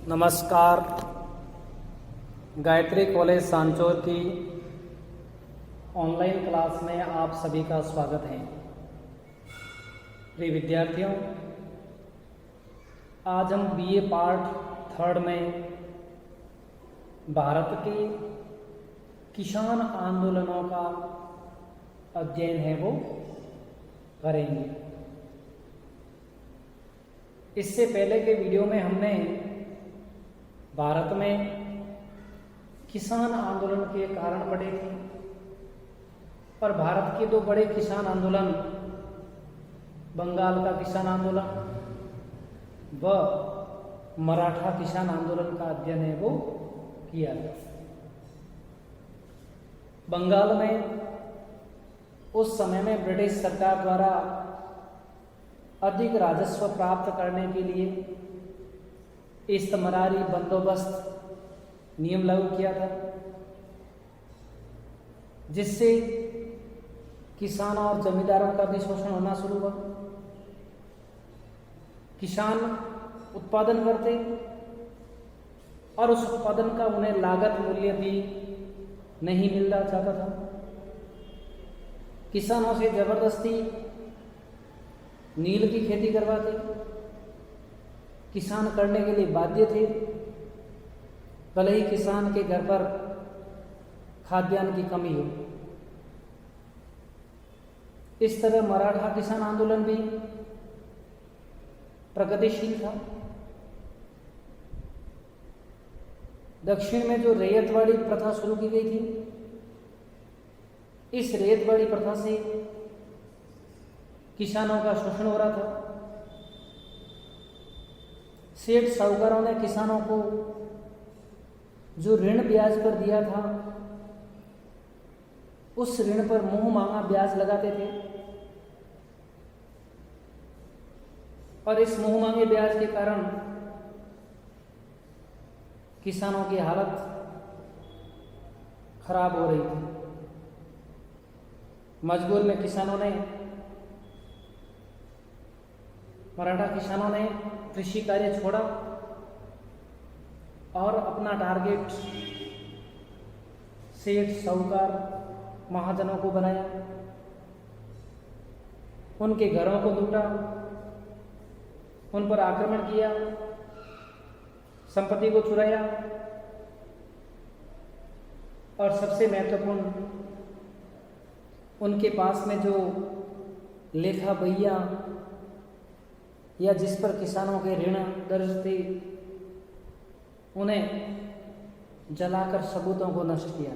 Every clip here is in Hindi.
नमस्कार। गायत्री कॉलेज सांचौर की ऑनलाइन क्लास में आप सभी का स्वागत है। प्रिय विद्यार्थियों, आज हम बीए पार्ट 3 में भारत के किसान आंदोलनों का अध्ययन है वो करेंगे। इससे पहले के वीडियो में हमने भारत में किसान आंदोलन के कारण पढ़े थे और भारत के दो बड़े किसान आंदोलन, बंगाल का किसान आंदोलन व मराठा किसान आंदोलन का अध्ययन है वो किया गया। बंगाल में उस समय में ब्रिटिश सरकार द्वारा अधिक राजस्व प्राप्त करने के लिए इस्तमरारी बंदोबस्त नियम लागू किया था, जिससे किसानों और जमींदारों का भी शोषण होना शुरू हुआ। किसान उत्पादन करते और उस उत्पादन का उन्हें लागत मूल्य भी नहीं मिलना चाहता था। किसानों से जबरदस्ती नील की खेती करवाते, किसान करने के लिए बाध्य थे, भले ही किसान के घर पर खाद्यान्न की कमी हो। इस तरह मराठा किसान आंदोलन भी प्रगतिशील था। दक्षिण में जो रैयतवाड़ी प्रथा शुरू की गई थी, इस रैयतवाड़ी प्रथा से किसानों का शोषण हो रहा था। सेठ साहूकारों ने किसानों को जो ऋण ब्याज पर दिया था, उस ऋण पर मुंह मांगा ब्याज लगाते थे और इस मुंह मांगे ब्याज के कारण किसानों की हालत खराब हो रही थी। मजबूर में मराठा किसानों ने कृषि कार्य छोड़ा और अपना टारगेट सेठ साहूकार महाजनों को बनाया। उनके घरों को लूटा, उन पर आक्रमण किया, संपत्ति को चुराया और सबसे महत्वपूर्ण, उनके पास में जो लेखा बहिया या जिस पर किसानों के ऋण दर्ज थे, उन्हें जलाकर सबूतों को नष्ट किया।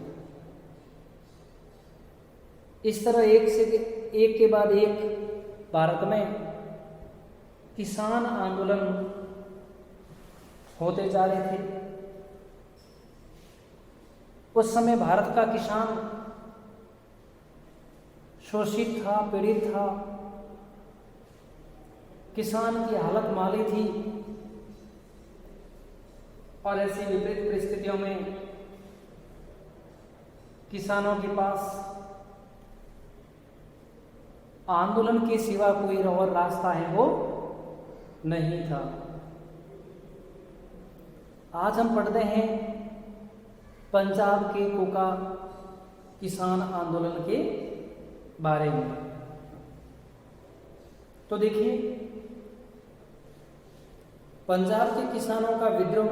इस तरह एक के बाद एक भारत में किसान आंदोलन होते जा रहे थे। उस समय भारत का किसान शोषित था, पीड़ित था, किसान की हालत माली थी और ऐसी विपरीत परिस्थितियों में किसानों के पास आंदोलन के सिवा कोई और रास्ता है वो नहीं था। आज हम पढ़ते हैं पंजाब के कोका किसान आंदोलन के बारे में। तो देखिए, पंजाब के किसानों का विद्रोह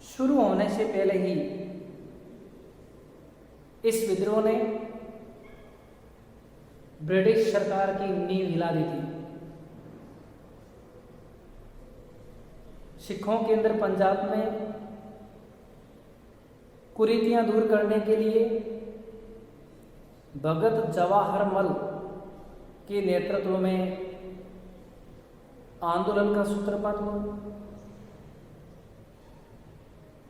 शुरू होने से पहले ही इस विद्रोह ने ब्रिटिश सरकार की नींव हिला दी थी। सिखों के अंदर पंजाब में कुरीतियां दूर करने के लिए भगत जवाहरमल के नेतृत्व में आंदोलन का सूत्रपात हुआ,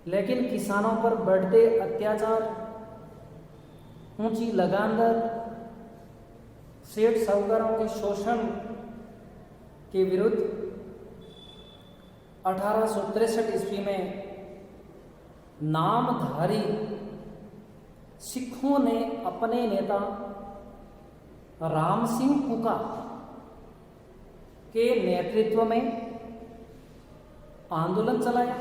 लेकिन किसानों पर बढ़ते अत्याचार, ऊंची लगान दर, सेठ साहूकारों के शोषण के विरुद्ध 1863 ईस्वी में नामधारी सिखों ने अपने नेता राम सिंह कुका के नेतृत्व में आंदोलन चलाया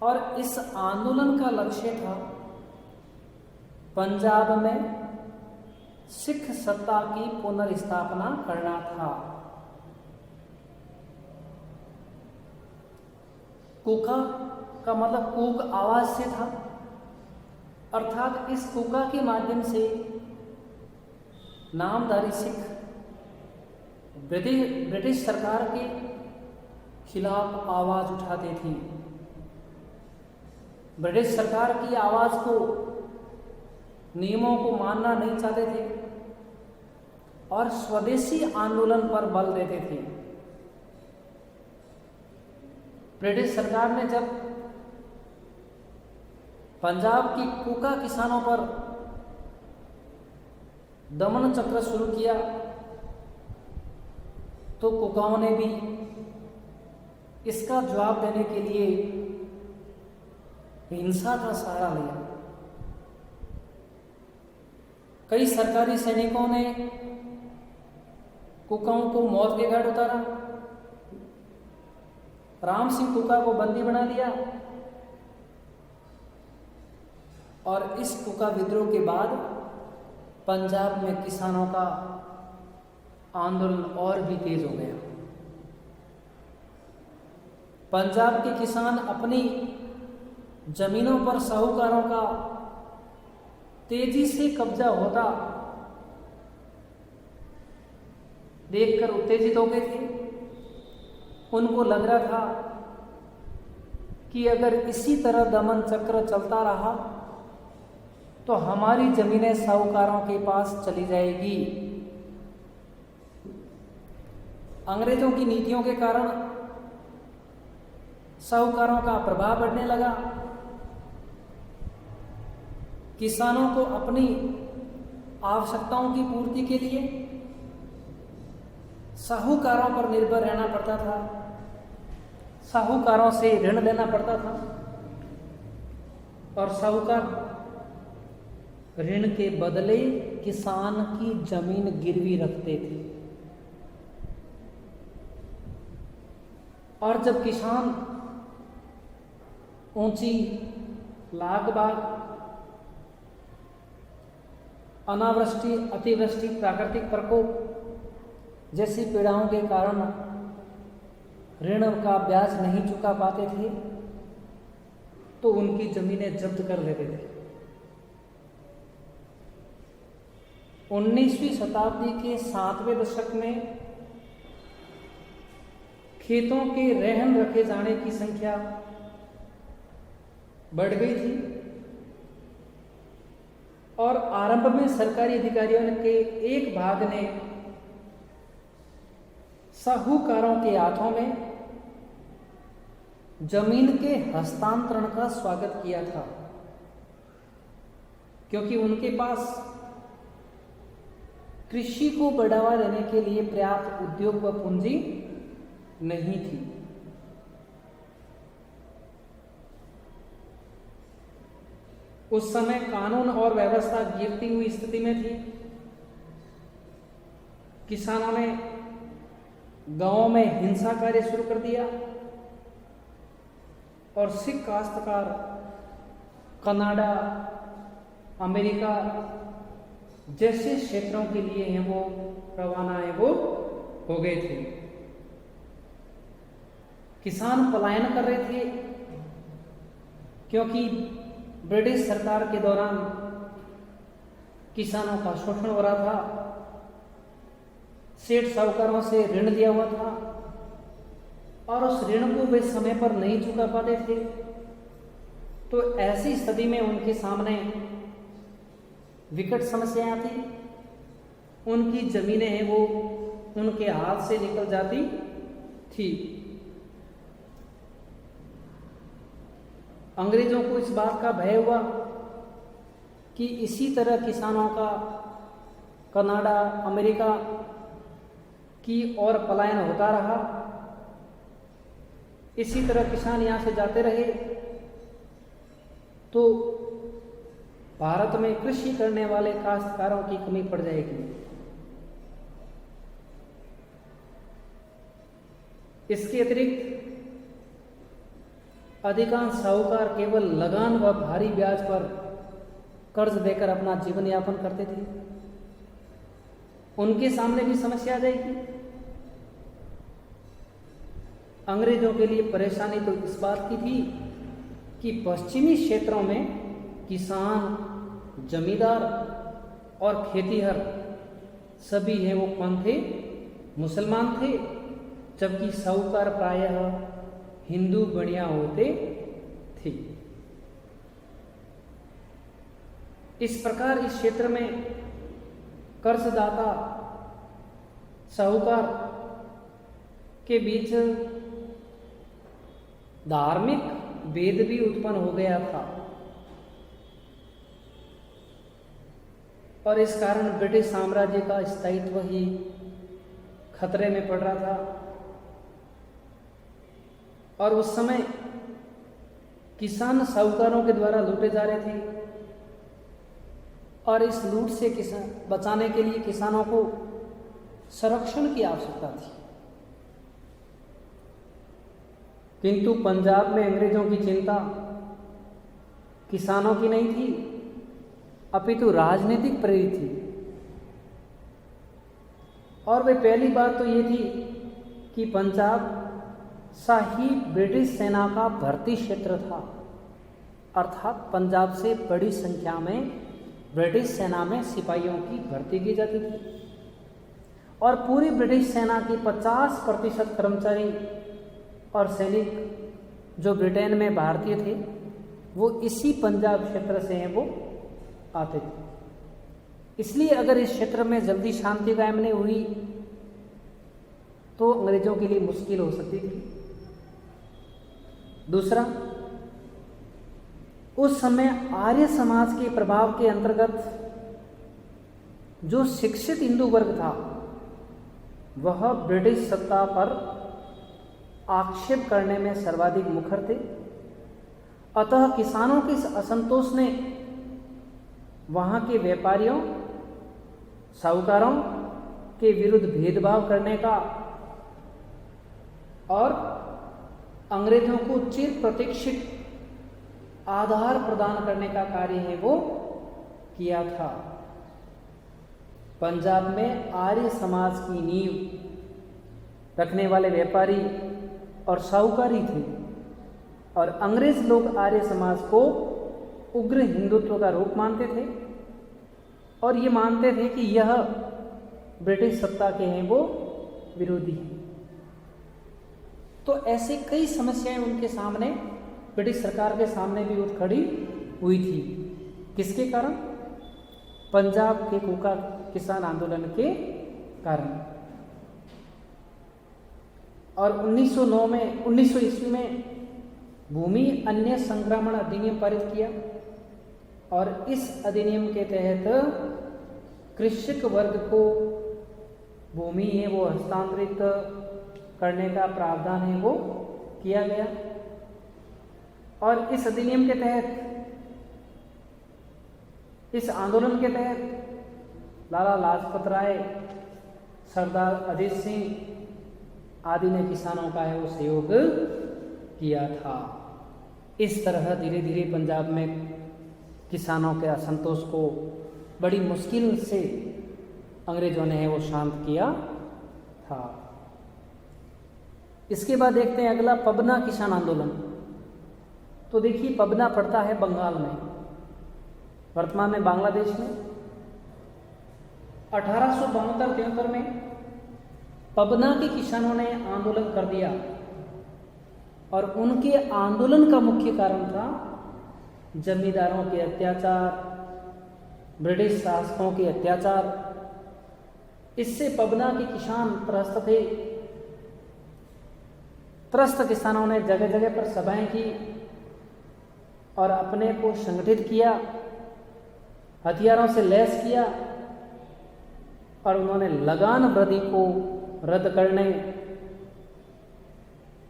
और इस आंदोलन का लक्ष्य था पंजाब में सिख सत्ता की पुनर्स्थापना करना था। कूका का मतलब कूक आवाज से था, अर्थात इस कूका के माध्यम से नामधारी सिख ब्रिटिश सरकार के खिलाफ आवाज उठाते थे। ब्रिटिश सरकार की आवाज को, नियमों को मानना नहीं चाहते थे और स्वदेशी आंदोलन पर बल देते थे। ब्रिटिश सरकार ने जब पंजाब की कूका किसानों पर दमन चक्र शुरू किया तो कूकाओं ने भी इसका जवाब देने के लिए हिंसा का सहारा लिया। कई सरकारी सैनिकों ने कूकाओं को मौत के घाट उतारा। राम सिंह कूका को बंदी बना लिया और इस कूका विद्रोह के बाद पंजाब में किसानों का आंदोलन और भी तेज हो गया। पंजाब के किसान अपनी जमीनों पर साहूकारों का तेजी से कब्जा होता देखकर उत्तेजित हो गए थे। उनको लग रहा था कि अगर इसी तरह दमन चक्र चलता रहा तो हमारी जमीनें साहूकारों के पास चली जाएगी। अंग्रेजों की नीतियों के कारण साहूकारों का प्रभाव बढ़ने लगा। किसानों को अपनी आवश्यकताओं की पूर्ति के लिए साहूकारों पर निर्भर रहना पड़ता था, साहूकारों से ऋण लेना पड़ता था और साहूकार ऋण के बदले किसान की जमीन गिरवी रखते थे। और जब किसान ऊंची लाग बाग, अनावृष्टि, अतिवृष्टि, प्राकृतिक प्रकोप जैसी पीड़ाओं के कारण ऋण का ब्याज नहीं चुका पाते थे तो उनकी जमीनें जब्त कर लेते थे। 19वीं शताब्दी के 7वें दशक में खेतों के रहन रखे जाने की संख्या बढ़ गई थी और आरंभ में सरकारी अधिकारियों के एक भाग ने साहूकारों के हाथों में जमीन के हस्तांतरण का स्वागत किया था, क्योंकि उनके पास कृषि को बढ़ावा देने के लिए पर्याप्त उद्योग व पूंजी नहीं थी। उस समय कानून और व्यवस्था गिरती हुई स्थिति में थी। किसानों ने गांवों में हिंसा कार्य शुरू कर दिया और सिख काश्तकार कनाडा, अमेरिका जैसे क्षेत्रों के लिए हैं वो रवाना है वो हो गए थे। किसान पलायन कर रहे थे क्योंकि ब्रिटिश सरकार के दौरान किसानों का शोषण हो रहा था, सेठ साहूकारों से ऋण लिया हुआ था और उस ऋण को वे समय पर नहीं चुका पाते थे। तो ऐसी स्थिति में उनके सामने विकट समस्याएं आती, उनकी जमीनें हैं वो उनके हाथ से निकल जाती थी। अंग्रेजों को इस बात का भय हुआ कि इसी तरह किसानों का कनाडा, अमेरिका की ओर पलायन होता रहा, इसी तरह किसान यहां से जाते रहे तो भारत में कृषि करने वाले काश्तकारों की कमी पड़ जाएगी। इसके अतिरिक्त अधिकांश साहूकार केवल लगान व भारी ब्याज पर कर्ज देकर अपना जीवन यापन करते थे। उनके सामने भी समस्या आ जाएगी। अंग्रेजों के लिए परेशानी तो इस बात की थी कि पश्चिमी क्षेत्रों में किसान, जमींदार और खेतीहर सभी हैं वो कौन थे? मुसलमान थे, जबकि साहूकार प्रायः हिंदू बनिया होते थे। इस प्रकार इस क्षेत्र में कर्जदाता साहूकार के बीच धार्मिक भेद भी उत्पन्न हो गया था और इस कारण ब्रिटिश साम्राज्य का स्थायित्व ही खतरे में पड़ रहा था। और उस समय किसान साहूकारों के द्वारा लूटे जा रहे थे और इस लूट से बचाने के लिए किसानों को संरक्षण की आवश्यकता थी। किंतु पंजाब में अंग्रेजों की चिंता किसानों की नहीं थी, अपितु राजनीतिक प्रेरित थी। और वे पहली बात तो ये थी कि पंजाब शाही ब्रिटिश सेना का भर्ती क्षेत्र था, अर्थात पंजाब से बड़ी संख्या में ब्रिटिश सेना में सिपाहियों की भर्ती की जाती थी और पूरी ब्रिटिश सेना की 50% कर्मचारी और सैनिक जो ब्रिटेन में भारतीय थे वो इसी पंजाब क्षेत्र से हैं, वो आते थे। इसलिए अगर इस क्षेत्र में जल्दी शांति कायम नहीं हुई तो अंग्रेजों के लिए मुश्किल हो सकती थी। दूसरा, उस समय आर्य समाज के प्रभाव के अंतर्गत जो शिक्षित हिंदू वर्ग था वह ब्रिटिश सत्ता पर आक्षेप करने में सर्वाधिक मुखर थे। अतः किसानों के इस असंतोष ने वहां के व्यापारियों, साहूकारों के विरुद्ध भेदभाव करने का और अंग्रेजों को चिर प्रतीक्षित आधार प्रदान करने का कार्य है वो किया था। पंजाब में आर्य समाज की नींव रखने वाले व्यापारी और साहूकारी थे और अंग्रेज लोग आर्य समाज को उग्र हिंदुत्व का रूप मानते थे और ये मानते थे कि यह ब्रिटिश सत्ता के हैं वो विरोधी हैं। तो ऐसे कई समस्याएं उनके सामने, ब्रिटिश सरकार के सामने भी उठ खड़ी हुई थी। किसके कारण? पंजाब के कूका किसान आंदोलन के कारण। और 1900 ईस्वी में भूमि अन्य संक्रमण अधिनियम पारित किया और इस अधिनियम के तहत कृषक वर्ग को भूमि है वो हस्तांतरित करने का प्रावधान है वो किया गया। और इस अधिनियम के तहत, इस आंदोलन के तहत लाला लाजपत राय, सरदार अजीत सिंह आदि ने किसानों का है वो सहयोग किया था। इस तरह धीरे धीरे पंजाब में किसानों के असंतोष को बड़ी मुश्किल से अंग्रेजों ने है वो शांत किया था। इसके बाद देखते हैं अगला, पबना किसान आंदोलन। तो देखिए, पबना पड़ता है बंगाल में, वर्तमान में बांग्लादेश में। 1872-73 में पबना के किसानों ने आंदोलन कर दिया और उनके आंदोलन का मुख्य कारण था जमींदारों के अत्याचार, ब्रिटिश शासकों के अत्याचार। इससे पबना के किसान त्रस्त थे। त्रस्त किसानों ने जगह जगह पर सभाएं की और अपने को संगठित किया, हथियारों से लैस किया और उन्होंने लगान वृद्धि को रद्द करने,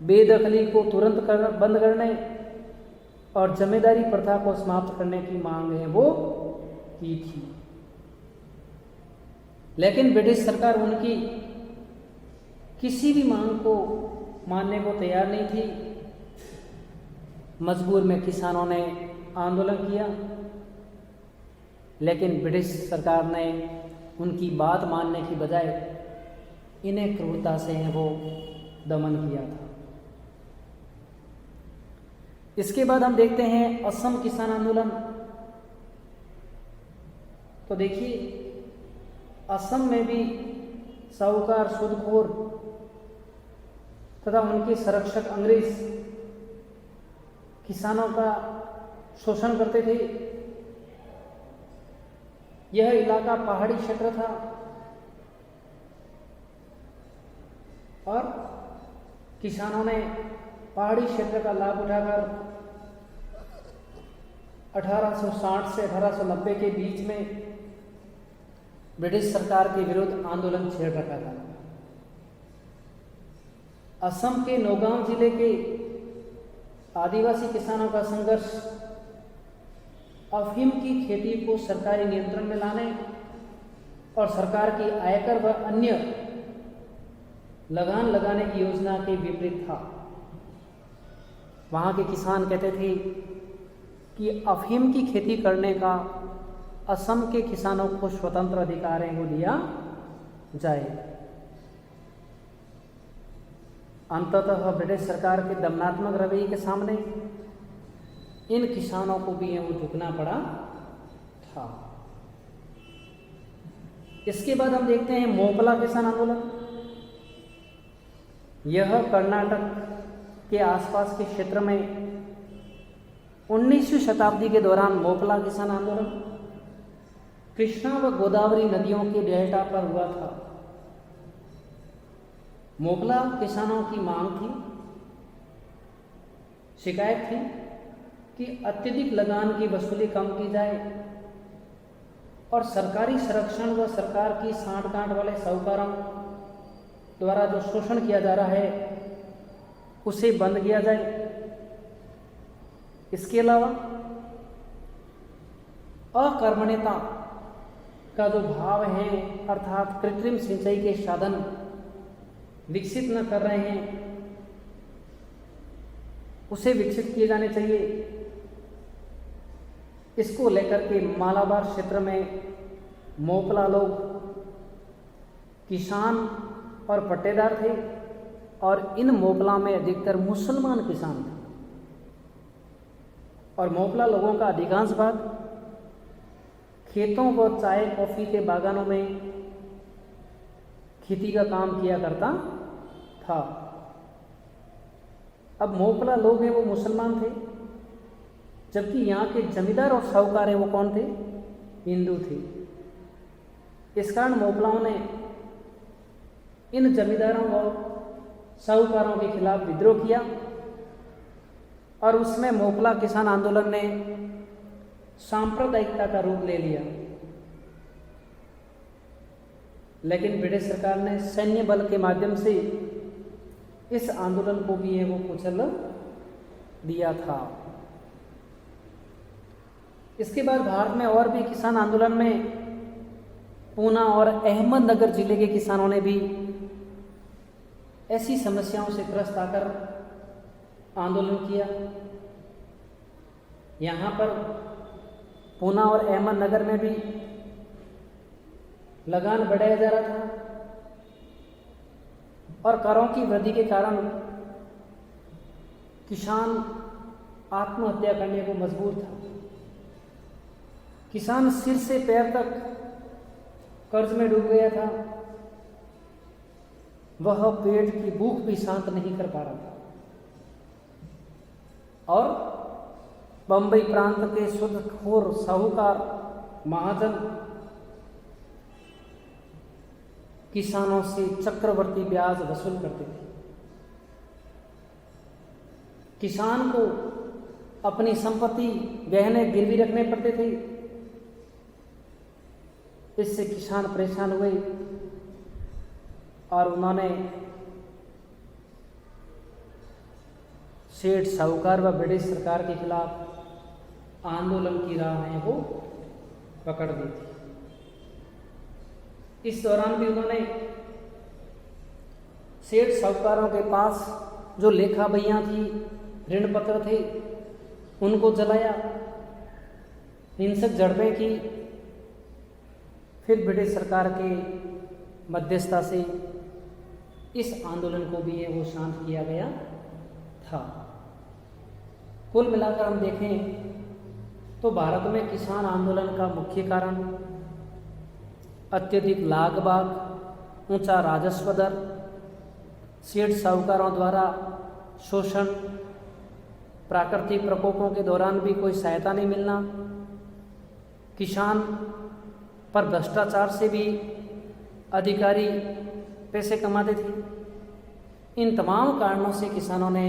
बेदखली को तुरंत बंद करने और जमींदारी प्रथा को समाप्त करने की मांग है वो की थी। लेकिन ब्रिटिश सरकार उनकी किसी भी मांग को मानने को तैयार नहीं थी। मजबूर में किसानों ने आंदोलन किया, लेकिन ब्रिटिश सरकार ने उनकी बात मानने की बजाय इन्हें क्रूरता से वो दमन किया था। इसके बाद हम देखते हैं असम किसान आंदोलन। तो देखिए, असम में भी साहूकार, सूदखोर तथा उनके संरक्षक अंग्रेज किसानों का शोषण करते थे। यह इलाका पहाड़ी क्षेत्र था और किसानों ने पहाड़ी क्षेत्र का लाभ उठाकर 1860 से 1890 के बीच में ब्रिटिश सरकार के विरुद्ध आंदोलन छेड़ रखा था। असम के नौगांव जिले के आदिवासी किसानों का संघर्ष अफीम की खेती को सरकारी नियंत्रण में लाने और सरकार की आयकर व अन्य लगान लगाने की योजना के विपरीत था। वहाँ के किसान कहते थे कि अफीम की खेती करने का असम के किसानों को स्वतंत्र अधिकार को दिया जाए। अंततः ब्रिटिश सरकार के दमनात्मक रवैये के सामने इन किसानों को भी वो झुकना पड़ा था। इसके बाद हम देखते हैं मोपला किसान आंदोलन। यह कर्नाटक के आसपास के क्षेत्र में 19वीं शताब्दी के दौरान मोपला किसान आंदोलन कृष्णा व गोदावरी नदियों के डेल्टा पर हुआ था। मोपला किसानों की मांग थी, शिकायत थी कि अत्यधिक लगान की वसूली कम की जाए और सरकारी संरक्षण व सरकार की सांठ-गांठ वाले साहूकारों द्वारा जो शोषण किया जा रहा है उसे बंद किया जाए। इसके अलावा अकर्मण्यता का जो भाव है, अर्थात कृत्रिम सिंचाई के साधन विकसित न कर रहे हैं, उसे विकसित किए जाने चाहिए। इसको लेकर के मालाबार क्षेत्र में मोपला लोग किसान और पट्टेदार थे और इन मोपला में अधिकतर मुसलमान किसान थे और मोपला लोगों का अधिकांश भाग खेतों व चाय कॉफी के बागानों में खेती का काम किया करता था। अब मोपला लोग हैं वो मुसलमान थे, जबकि यहाँ के जमींदार और साहूकार हैं वो कौन थे? हिंदू थे। इस कारण मोपलाओं ने इन जमींदारों और साहूकारों के खिलाफ विद्रोह किया और उसमें मोपला किसान आंदोलन ने सांप्रदायिकता का रूप ले लिया। लेकिन ब्रिटिश सरकार ने सैन्य बल के माध्यम से इस आंदोलन को भी वो कुचल दिया था। इसके बाद भारत में और भी किसान आंदोलन में पूना और अहमदनगर जिले के किसानों ने भी ऐसी समस्याओं से ग्रस्त आकर आंदोलन किया। यहाँ पर पूना और अहमदनगर में भी लगान बढ़ाया जा रहा था और करों की वृद्धि के कारण किसान आत्महत्या करने को मजबूर था। किसान सिर से पैर तक कर्ज में डूब गया था। वह पेट की भूख भी शांत नहीं कर पा रहा था और बंबई प्रांत के सूदखोर साहूकार महाजन किसानों से चक्रवर्ती ब्याज वसूल करते थे। किसान को अपनी संपत्ति गहने गिरवी रखने पड़ते थे। इससे किसान परेशान हुए और उन्होंने सेठ साहूकार व ब्रिटिश सरकार के खिलाफ आंदोलन की राह वो पकड़ ली थी। इस दौरान भी उन्होंने सेठ साहूकारों के पास जो लेखा बहियाँ थी, ऋण पत्र थे, उनको जलाया, हिंसक झड़पें की। फिर ब्रिटिश सरकार के मध्यस्थता से इस आंदोलन को भी वो शांत किया गया था। कुल मिलाकर हम देखें तो भारत में किसान आंदोलन का मुख्य कारण अत्यधिक लागबाग, ऊंचा राजस्व दर, सेठ साहूकारों द्वारा शोषण, प्राकृतिक प्रकोपों के दौरान भी कोई सहायता नहीं मिलना, किसान पर भ्रष्टाचार से भी अधिकारी पैसे कमाते थे। इन तमाम कारणों से किसानों ने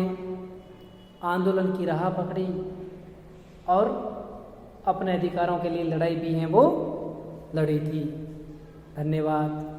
आंदोलन की राह पकड़ी और अपने अधिकारों के लिए लड़ाई भी है वो लड़ी थी। धन्यवाद।